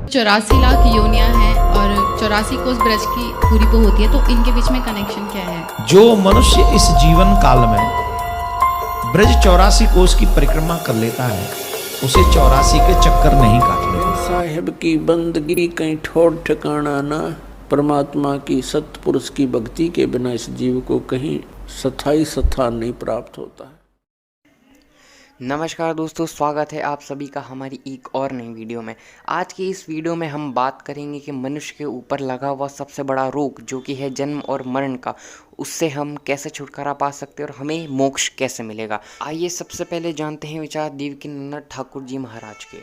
84 लाख योनियां हैं और 84 कोस ब्रज की पूरी वो होती है, तो इनके बीच में कनेक्शन क्या है? जो मनुष्य इस जीवन काल में ब्रज 84 कोस की परिक्रमा कर लेता है उसे 84 के चक्कर नहीं काटने। साहिब की बंदगी कहीं ठोर ठिकाना ना, परमात्मा की सतपुरुष की भक्ति के बिना इस जीव को कहीं स्थायी स्थान नहीं प्राप्त होता है। नमस्कार दोस्तों, स्वागत है आप सभी का हमारी एक और नई वीडियो में। आज की इस वीडियो में हम बात करेंगे कि मनुष्य के ऊपर लगा हुआ सबसे बड़ा रोग जो कि है जन्म और मरण का, उससे हम कैसे छुटकारा पा सकते हैं और हमें मोक्ष कैसे मिलेगा। आइए सबसे पहले जानते हैं विचार देवकीनंदन ठाकुर जी महाराज के।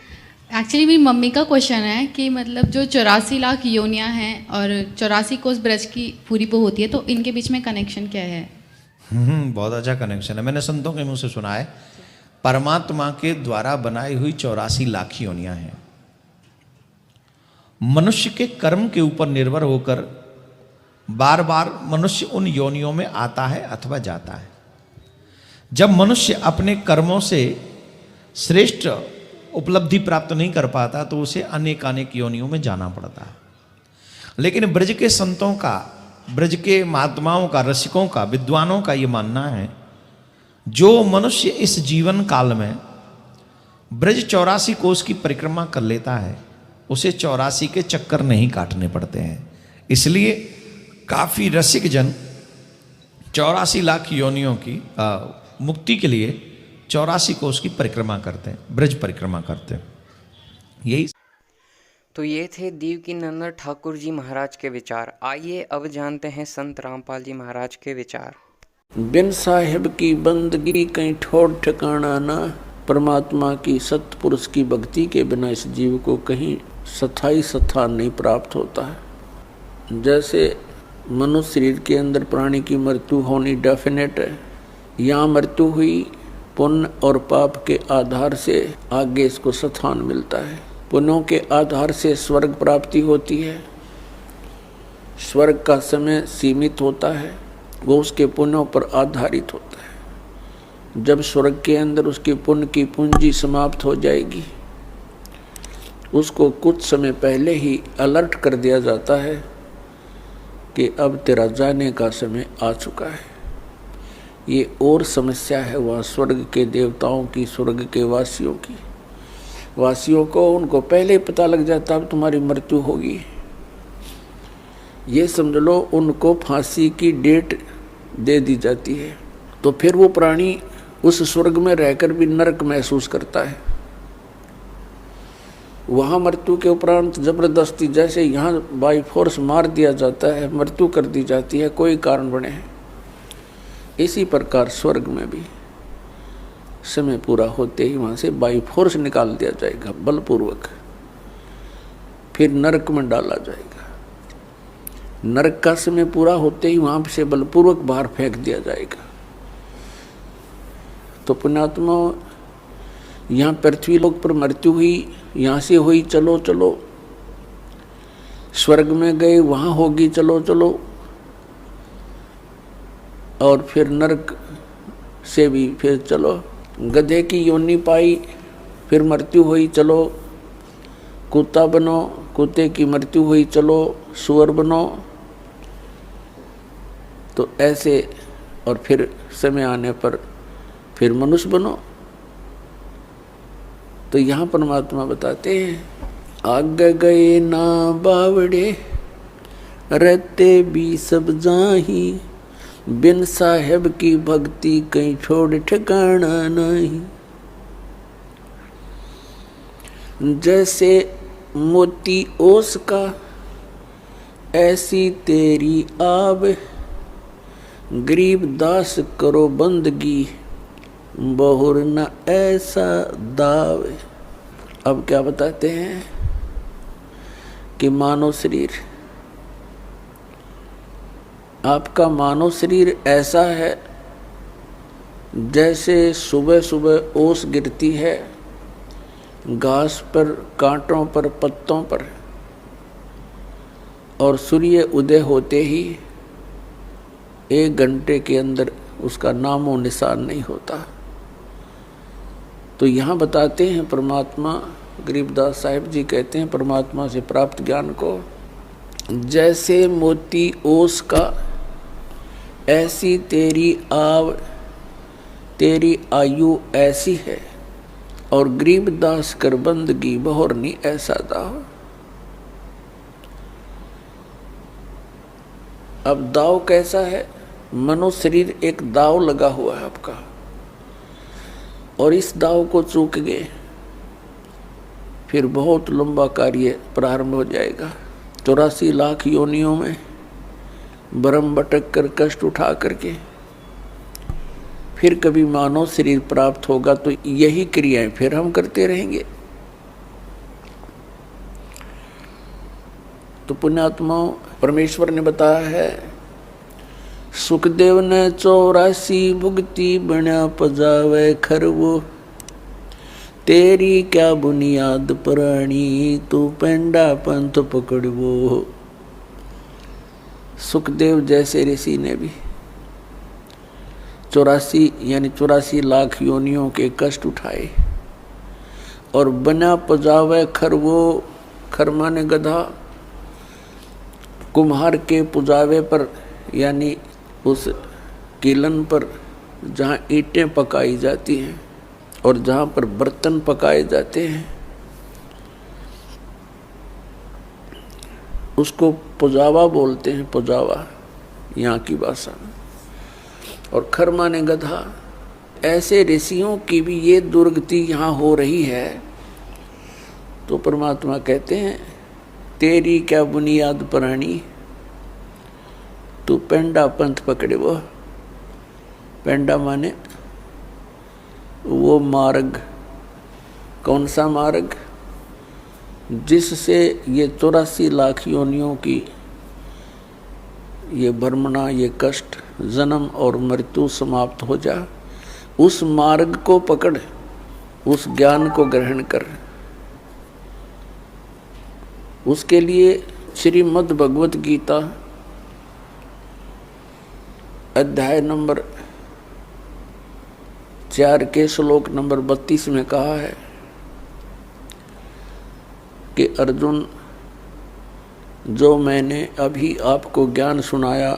एक्चुअली मेरी मम्मी का क्वेश्चन है कि मतलब जो 84 लाख योनियां हैं और 84 कोस ब्रज की पूरी वो होती है, तो इनके बीच में कनेक्शन क्या है? बहुत अच्छा कनेक्शन है। मैंने संतों के मुंह से सुना है, परमात्मा के द्वारा बनाई हुई 84 लाख योनियां हैं। मनुष्य के कर्म के ऊपर निर्भर होकर बार बार मनुष्य उन योनियों में आता है अथवा जाता है। जब मनुष्य अपने कर्मों से श्रेष्ठ उपलब्धि प्राप्त नहीं कर पाता तो उसे अनेक योनियों में जाना पड़ता है। लेकिन ब्रज के संतों का, ब्रज के महात्माओं का, रसिकों का, विद्वानों का यह मानना है, जो मनुष्य इस जीवन काल में ब्रज 84 कोस की परिक्रमा कर लेता है उसे 84 के चक्कर नहीं काटने पड़ते हैं। इसलिए काफी रसिक जन 84 लाख योनियों की मुक्ति के लिए 84 कोस की परिक्रमा करते हैं, ब्रज परिक्रमा करते हैं। यही तो ये थे देवकीनंदन ठाकुर जी महाराज के विचार। आइए अब जानते हैं संत रामपाल जी महाराज के विचार। बिन साहिब की बंदगी कहीं ठोर ठिकाना ना, परमात्मा की सतपुरुष की भक्ति के बिना इस जीव को कहीं स्थायी स्थान नहीं प्राप्त होता है। जैसे मनुष्य शरीर के अंदर प्राणी की मृत्यु होनी डेफिनेट है। यहाँ मृत्यु हुई, पुण्य और पाप के आधार से आगे इसको स्थान मिलता है। पुण्यों के आधार से स्वर्ग प्राप्ति होती है। स्वर्ग का समय सीमित होता है, वो उसके पुण्यों पर आधारित होता है। जब स्वर्ग के अंदर उसकी पुण्य की पूंजी समाप्त हो जाएगी, उसको कुछ समय पहले ही अलर्ट कर दिया जाता है कि अब तेरा जाने का समय आ चुका है। ये और समस्या है वहाँ स्वर्ग के देवताओं की, स्वर्ग के वासियों की। वासियों को उनको पहले ही पता लग जाता अब तुम्हारी मृत्यु होगी। ये समझ लो उनको फांसी की डेट दे दी जाती है। तो फिर वो प्राणी उस स्वर्ग में रहकर भी नरक महसूस करता है। वहाँ मृत्यु के उपरांत जबरदस्ती, जैसे यहाँ बाई फोर्स मार दिया जाता है, मृत्यु कर दी जाती है कोई कारण बने, इसी प्रकार स्वर्ग में भी समय पूरा होते ही वहाँ से बाई फोर्स निकाल दिया जाएगा बलपूर्वक, फिर नरक में डाला जाएगा। नरक का समय पूरा होते ही वहां से बलपूर्वक बाहर फेंक दिया जाएगा। तो पुण्यात्मा, यहाँ पृथ्वी लोक पर मृत्यु हुई, यहाँ से हुई, चलो चलो स्वर्ग में गए, वहां होगी, चलो चलो, और फिर नरक से भी फिर चलो, गधे की योनि पाई, फिर मृत्यु हुई, चलो कुत्ता बनो, कुत्ते की मृत्यु हुई, चलो सुअर बनो। तो ऐसे, और फिर समय आने पर फिर मनुष्य बनो। तो यहाँ परमात्मा बताते हैं, आगे गए ना बावड़े रहते भी सब जाही, बिन साहेब की भक्ति कहीं छोड़ ठिकाना नहीं। जैसे मोती ओस का ऐसी तेरी आब, गरीब दास करो बंदगी बहुर न ऐसा दाव। अब क्या बताते हैं कि मानव शरीर, आपका मानव शरीर ऐसा है जैसे सुबह सुबह ओस गिरती है घास पर, कांटों पर, पत्तों पर, और सूर्य उदय होते ही 1 घंटे के अंदर उसका नामो निशान नहीं होता। तो यहाँ बताते हैं परमात्मा गरीबदास साहिब जी कहते हैं परमात्मा से प्राप्त ज्ञान को, जैसे मोती ओस का ऐसी तेरी आयु ऐसी है, और गरीबदास कर बंदगी बहुरनी ऐसा दाव। अब दाव कैसा है? मनुष्य शरीर एक दाव लगा हुआ है आपका, और इस दाव को चूक गए फिर बहुत लंबा कार्य प्रारंभ हो जाएगा। 84 लाख योनियों में भ्रम भटक कर कष्ट उठा करके फिर कभी मानव शरीर प्राप्त होगा, तो यही क्रियाएं फिर हम करते रहेंगे। तो पुण्यात्माओं, परमेश्वर ने बताया है, सुखदेव ने 84 भुगती बना पजावे खरवो, तेरी क्या बुनियाद पुरानी तू पेंडा पंथ पकड़वो। सुखदेव जैसे ऋषि ने भी 84 लाख योनियों के कष्ट उठाए, और बना पजावे खरवो, खर माने गधा, कुम्हार के पुजावे पर यानी उस कीलन पर जहाँ ईंटें पकाई जाती हैं और जहाँ पर बर्तन पकाए जाते हैं उसको पुजावा बोलते हैं, पुजावा यहाँ की भाषा में। और खर माने गधा। ऐसे ऋषियों की भी ये दुर्गति यहाँ हो रही है, तो परमात्मा कहते हैं तेरी क्या बुनियाद पुरानी तू पेंडा पंथ पकड़े। वो पेंडा माने वो मार्ग, कौन सा मार्ग जिससे ये 84 लाख योनियों की ये भ्रमणा, ये कष्ट, जन्म और मृत्यु समाप्त हो जा। उस मार्ग को पकड़, उस ज्ञान को ग्रहण कर। उसके लिए श्रीमद् भगवत गीता अध्याय नंबर 4 के श्लोक नंबर 32 में कहा है कि अर्जुन, जो मैंने अभी आपको ज्ञान सुनाया,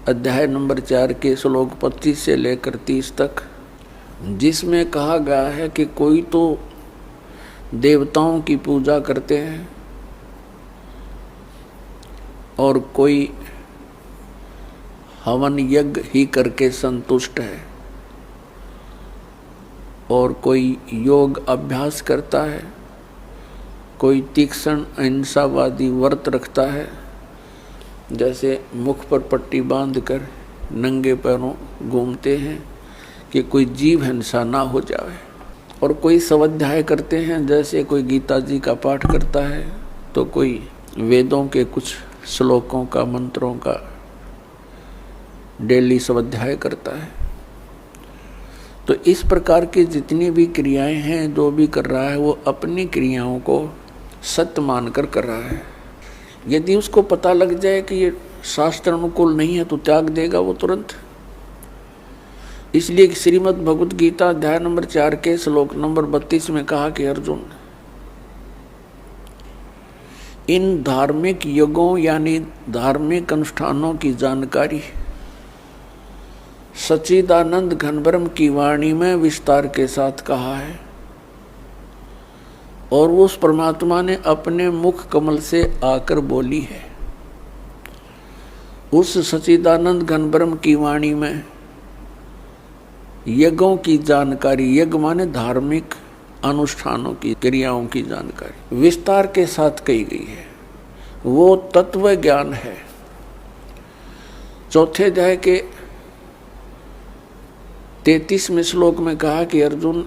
अध्याय नंबर 4 के श्लोक 25 से लेकर 30 तक, जिसमें कहा गया है कि कोई तो देवताओं की पूजा करते हैं और कोई हवन यज्ञ ही करके संतुष्ट है, और कोई योग अभ्यास करता है, कोई तीक्ष्ण अहिंसावादी व्रत रखता है, जैसे मुख पर पट्टी बांधकर नंगे पैरों घूमते हैं कि कोई जीव हिंसा ना हो जाए, और कोई स्वाध्याय करते हैं, जैसे कोई गीता जी का पाठ करता है तो कोई वेदों के कुछ श्लोकों का, मंत्रों का डेली स्वाध्याय करता है। तो इस प्रकार की जितनी भी क्रियाएं हैं, जो भी कर रहा है वो अपनी क्रियाओं को सत्य मानकर कर रहा है। यदि उसको पता लग जाए कि ये शास्त्र अनुकूल नहीं है तो त्याग देगा वो तुरंत। इसलिए श्रीमद् भगवत गीता अध्याय नंबर 4 के श्लोक नंबर 32 में कहा कि अर्जुन, इन धार्मिक यज्ञों यानी धार्मिक अनुष्ठानों की जानकारी सच्चिदानंद घनब्रह्म की वाणी में विस्तार के साथ कहा है, और उस परमात्मा ने अपने मुख कमल से आकर बोली है। उस सच्चिदानंद घनब्रह्म की वाणी में यज्ञों की जानकारी, यज्ञ माने धार्मिक अनुष्ठानों की, क्रियाओं की जानकारी विस्तार के साथ कही गई है। वो तत्व ज्ञान है। चौथे अध्याय के 33वें श्लोक में कहा कि अर्जुन,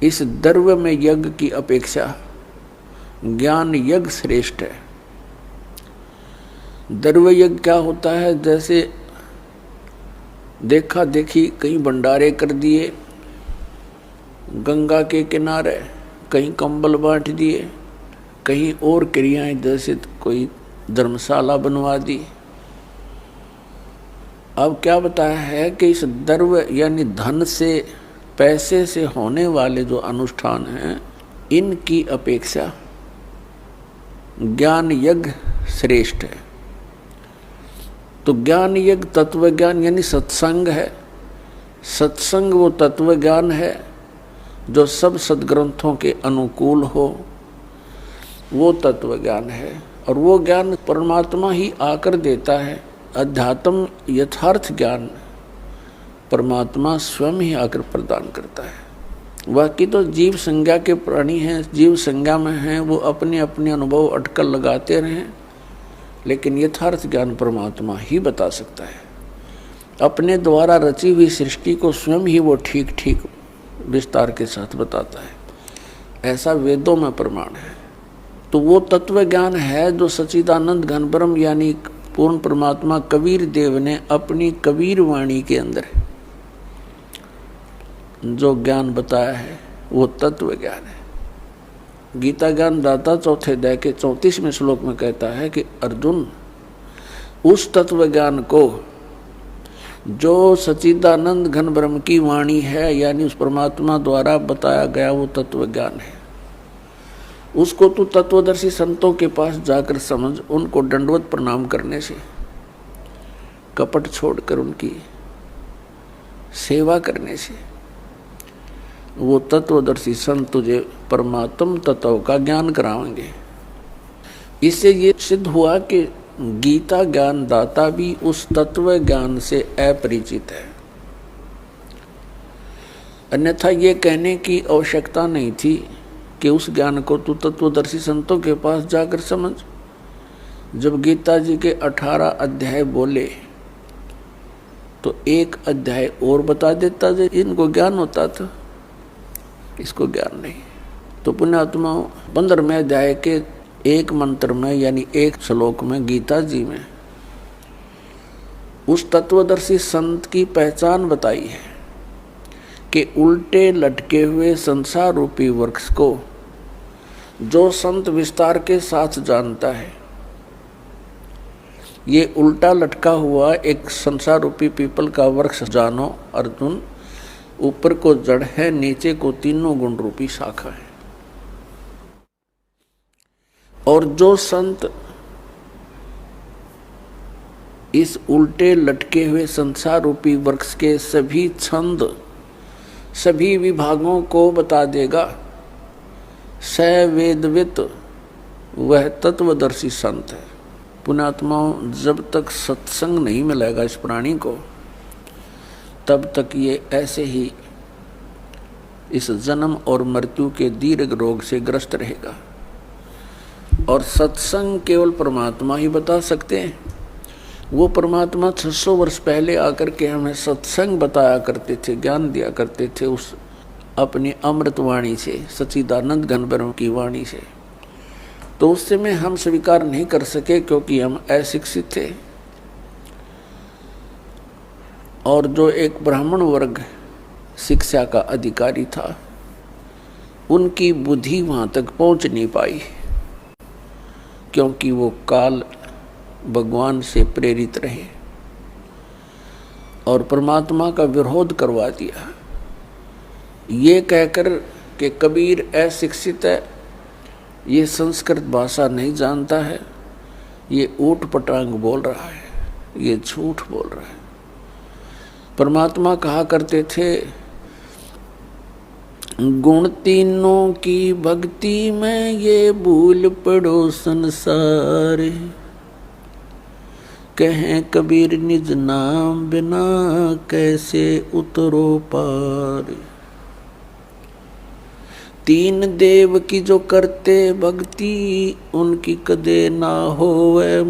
इस द्रव्य में यज्ञ की अपेक्षा ज्ञान यज्ञ श्रेष्ठ है। द्रव्य यज्ञ क्या होता है? जैसे देखा देखी कहीं भंडारे कर दिए, गंगा के किनारे कहीं कंबल बांट दिए, कहीं और क्रियाएं, जैसे कोई धर्मशाला बनवा दी। अब क्या बताया है कि इस द्रव्य यानी धन से, पैसे से होने वाले जो अनुष्ठान हैं, इनकी अपेक्षा ज्ञान यज्ञ श्रेष्ठ है। तो ज्ञान यज्ञ तत्व ज्ञान यानी सत्संग है। सत्संग वो तत्व ज्ञान है जो सब सद्ग्रंथों के अनुकूल हो, वो तत्व ज्ञान है। और वो ज्ञान परमात्मा ही आकर देता है। अध्यात्म यथार्थ ज्ञान परमात्मा स्वयं ही आकर प्रदान करता है। बाकी तो जीव संज्ञा के प्राणी हैं, जीव संज्ञा में हैं, वो अपने अपने अनुभव अटकल लगाते रहें, लेकिन यथार्थ ज्ञान परमात्मा ही बता सकता है। अपने द्वारा रची हुई सृष्टि को स्वयं ही वो ठीक ठीक विस्तार के साथ बताता है। ऐसा वेदों में प्रमाण है। तो वो तत्व ज्ञान है जो सच्चिदानंद घन ब्रह्म यानी पूर्ण परमात्मा कबीर देव ने अपनी कबीर वाणी के अंदर जो ज्ञान बताया है, वो तत्व ज्ञान है। गीता ज्ञान दाता चौथे अध्याय के 34वें श्लोक में कहता है कि अर्जुन, उस तत्व ज्ञान को जो सच्चिदानंद घन ब्रह्म की वाणी है, यानी उस परमात्मा द्वारा बताया गया वो तत्व ज्ञान है, उसको तू तत्वदर्शी संतों के पास जाकर समझ। उनको दंडवत प्रणाम करने से, कपट छोड़कर उनकी सेवा करने से वो तत्वदर्शी संत तुझे परमात्म तत्व का ज्ञान कराएंगे। इससे ये सिद्ध हुआ कि गीता ज्ञान दाता भी उस तत्व ज्ञान से अपरिचित है। अन्यथा ये कहने की आवश्यकता नहीं थी कि उस ज्ञान को तू तत्वदर्शी संतों के पास जाकर समझ। जब गीता जी के 18 अध्याय बोले तो एक अध्याय और बता देता, जो इनको ज्ञान होता था, इसको ज्ञान नहीं। तो पुण्यात्माओं 15वें अध्याय के एक मंत्र में यानी एक श्लोक में गीता जी में उस तत्वदर्शी संत की पहचान बताई है कि उल्टे लटके हुए संसार रूपी वृक्ष को जो संत विस्तार के साथ जानता है, ये उल्टा लटका हुआ एक संसार रूपी पीपल का वृक्ष जानो अर्जुन, ऊपर को जड़ है, नीचे को तीनों गुण रूपी शाखा है। और जो संत इस उल्टे लटके हुए संसार रूपी वृक्ष के सभी छंद, सभी विभागों को बता देगा, स वेदवित, वह तत्वदर्शी संत है। पुण्यात्माओं, जब तक सत्संग नहीं मिलेगा इस प्राणी को, तब तक ये ऐसे ही इस जन्म और मृत्यु के दीर्घ रोग से ग्रस्त रहेगा। और सत्संग केवल परमात्मा ही बता सकते हैं। वो परमात्मा 600 वर्ष पहले आकर के हमें सत्संग बताया करते थे, ज्ञान दिया करते थे उस अपनी अमृत वाणी से, सच्चिदानंद घन ब्रह्म की वाणी से। तो उस समय हम स्वीकार नहीं कर सके क्योंकि हम अशिक्षित थे। और जो एक ब्राह्मण वर्ग शिक्षा का अधिकारी था, उनकी बुद्धि वहाँ तक पहुँच नहीं पाई क्योंकि वो काल भगवान से प्रेरित रहे और परमात्मा का विरोध करवा दिया। ये कहकर कि कबीर अशिक्षित है, ये संस्कृत भाषा नहीं जानता है, ये ऊट पटांग बोल रहा है, ये झूठ बोल रहा है। परमात्मा कहा करते थे, गुण तीनों की भक्ति में ये भूल पड़ो संसार, कहें कबीर निज नाम बिना कैसे उतरो पार। तीन देव की जो करते भक्ति, उनकी कदे ना होवे